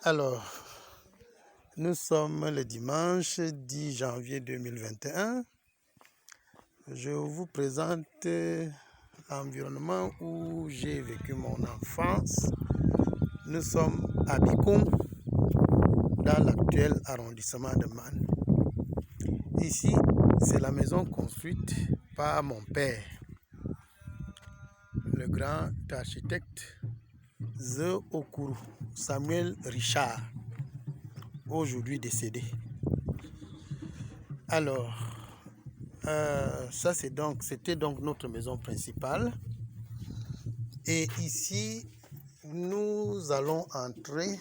Alors, nous sommes le dimanche 10 janvier 2021. Je vous présente l'environnement où j'ai vécu mon enfance. Nous sommes à Bikoum, dans l'actuel arrondissement de Man. Ici, c'est la maison construite par mon père, le grand architecte Zeu Okuru Samuel Richard, aujourd'hui décédé. Alors, c'était donc notre maison principale. Et ici, nous allons entrer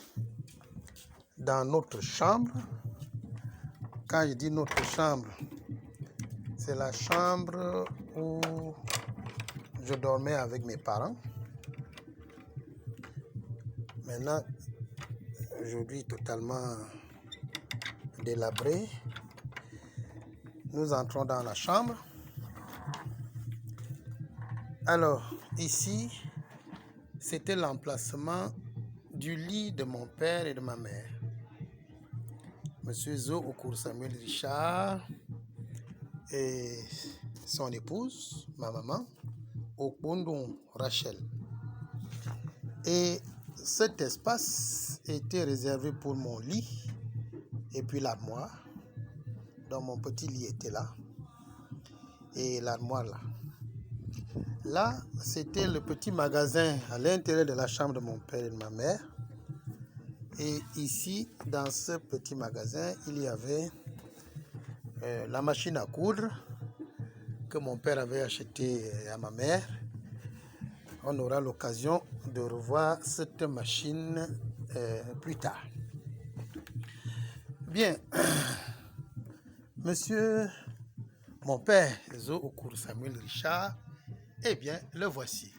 dans notre chambre. Quand je dis notre chambre, c'est la chambre où je dormais avec mes parents. Maintenant, aujourd'hui totalement délabré. Nous entrons dans la chambre. Alors, ici, c'était l'emplacement du lit de mon père et de ma mère. Monsieur Zeu Okuru Samuel Richard et son épouse, ma maman, Okundun Rachel. Et cet espace était réservé pour mon lit et puis l'armoire. Donc mon petit lit était là et l'armoire là. Là, c'était le petit magasin à l'intérieur de la chambre de mon père et de ma mère. Et ici, dans ce petit magasin, il y avait la machine à coudre que mon père avait achetée à ma mère. On aura l'occasion de revoir cette machine plus tard. Bien, monsieur, mon père, Zeu Okuru Samuel Richard, eh bien, le voici.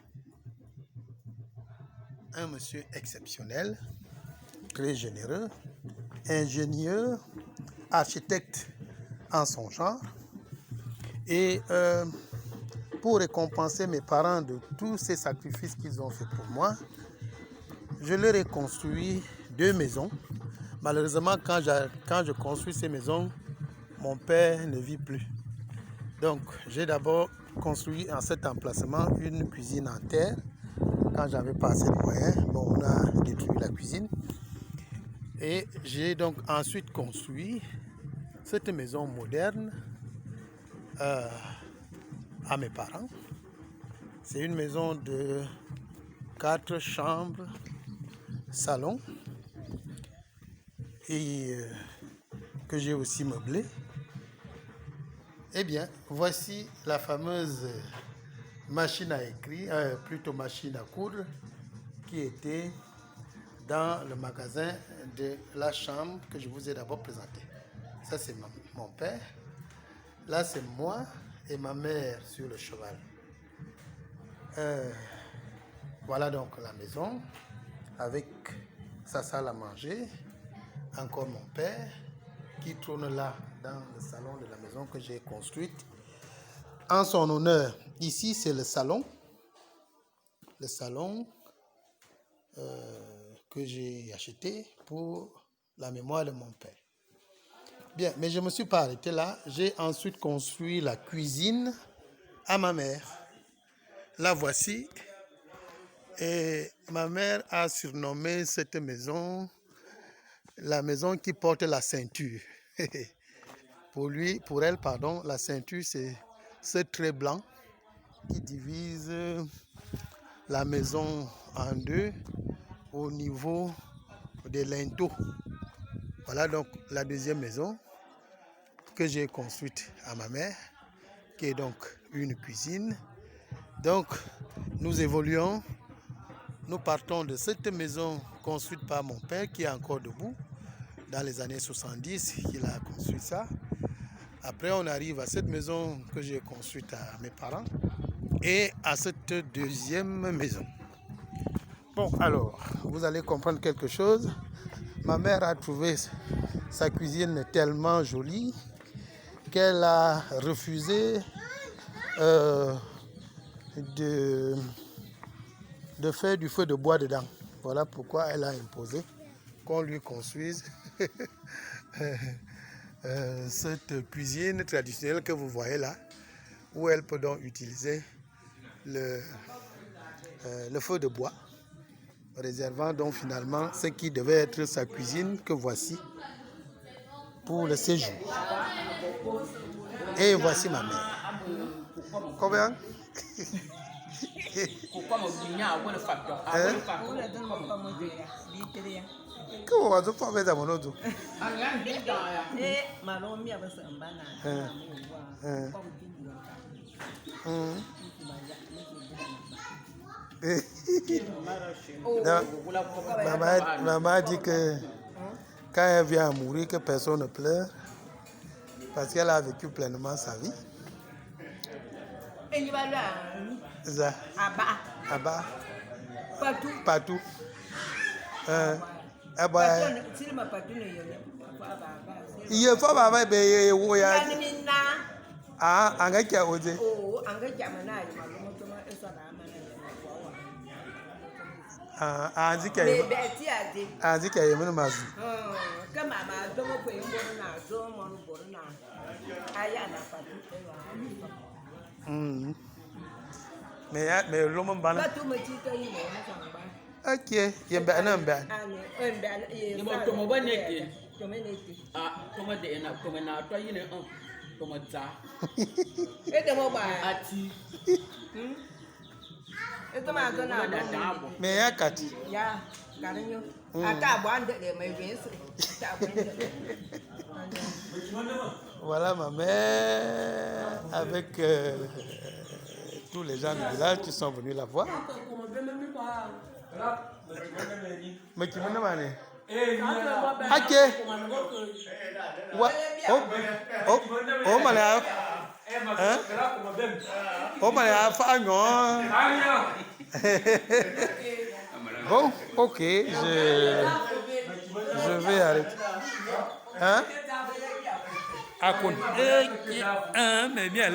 Un monsieur exceptionnel, très généreux, ingénieux, architecte en son genre. Et pour récompenser mes parents de tous ces sacrifices qu'ils ont fait pour moi, je leur ai construit 2 maisons. Malheureusement, quand je construis ces maisons, mon père ne vit plus. Donc, j'ai d'abord construit en cet emplacement une cuisine en terre. Quand j'avais pas assez de moyens, bon, on a détruit la cuisine. Et j'ai donc ensuite construit cette maison moderne à mes parents. C'est une maison de 4 chambres, salon, et que j'ai aussi meublé. Eh bien, voici la fameuse machine à écrire, plutôt machine à coudre, qui était dans le magasin de la chambre que je vous ai d'abord présenté. Ça, c'est mon père. Là, c'est moi et ma mère sur le cheval. Voilà donc la maison avec sa salle à manger. Encore mon père qui tourne là dans le salon de la maison que j'ai construite en son honneur. Ici, c'est le salon. Le salon que j'ai acheté pour la mémoire de mon père. Bien, mais je ne me suis pas arrêté là. J'ai ensuite construit la cuisine à ma mère. La voici. Et ma mère a surnommé cette maison la maison qui porte la ceinture. Pour elle, la ceinture, c'est ce trait blanc qui divise la maison en deux au niveau des linteaux. Voilà donc la deuxième maison que j'ai construite à ma mère, qui est donc une cuisine. Donc, nous évoluons. Nous partons de cette maison construite par mon père, qui est encore debout, dans les années 70, qu'il a construit ça. Après, on arrive à cette maison que j'ai construite à mes parents et à cette deuxième maison. Bon, alors, vous allez comprendre quelque chose. Ma mère a trouvé sa cuisine tellement jolie qu'elle a refusé de faire du feu de bois dedans. Voilà pourquoi elle a imposé qu'on lui construise cette cuisine traditionnelle que vous voyez là, où elle peut donc utiliser le feu de bois, réservant donc finalement ce qui devait être sa cuisine que voici pour le séjour. Et voici ma mère. Combien? Comment on va pas mettre à mon auto? Maman dit que quand elle vient à mourir, que personne ne pleure parce qu'elle a vécu pleinement sa vie. Ça. Abba. Partout. Il faut pas payer. Ah, on a qui a osé. Ah, dit qu'il y a une masse. Mais l'homme ban. Ok, il y a un ban. Mais il y a 4. Voilà ma mère avec tous les gens du village qui sont venus la voir. Mais qui m'en a dit? Ok. Oh malade. Oh malade. Bon, ok, je vais arrêter. Hein? Mais bien,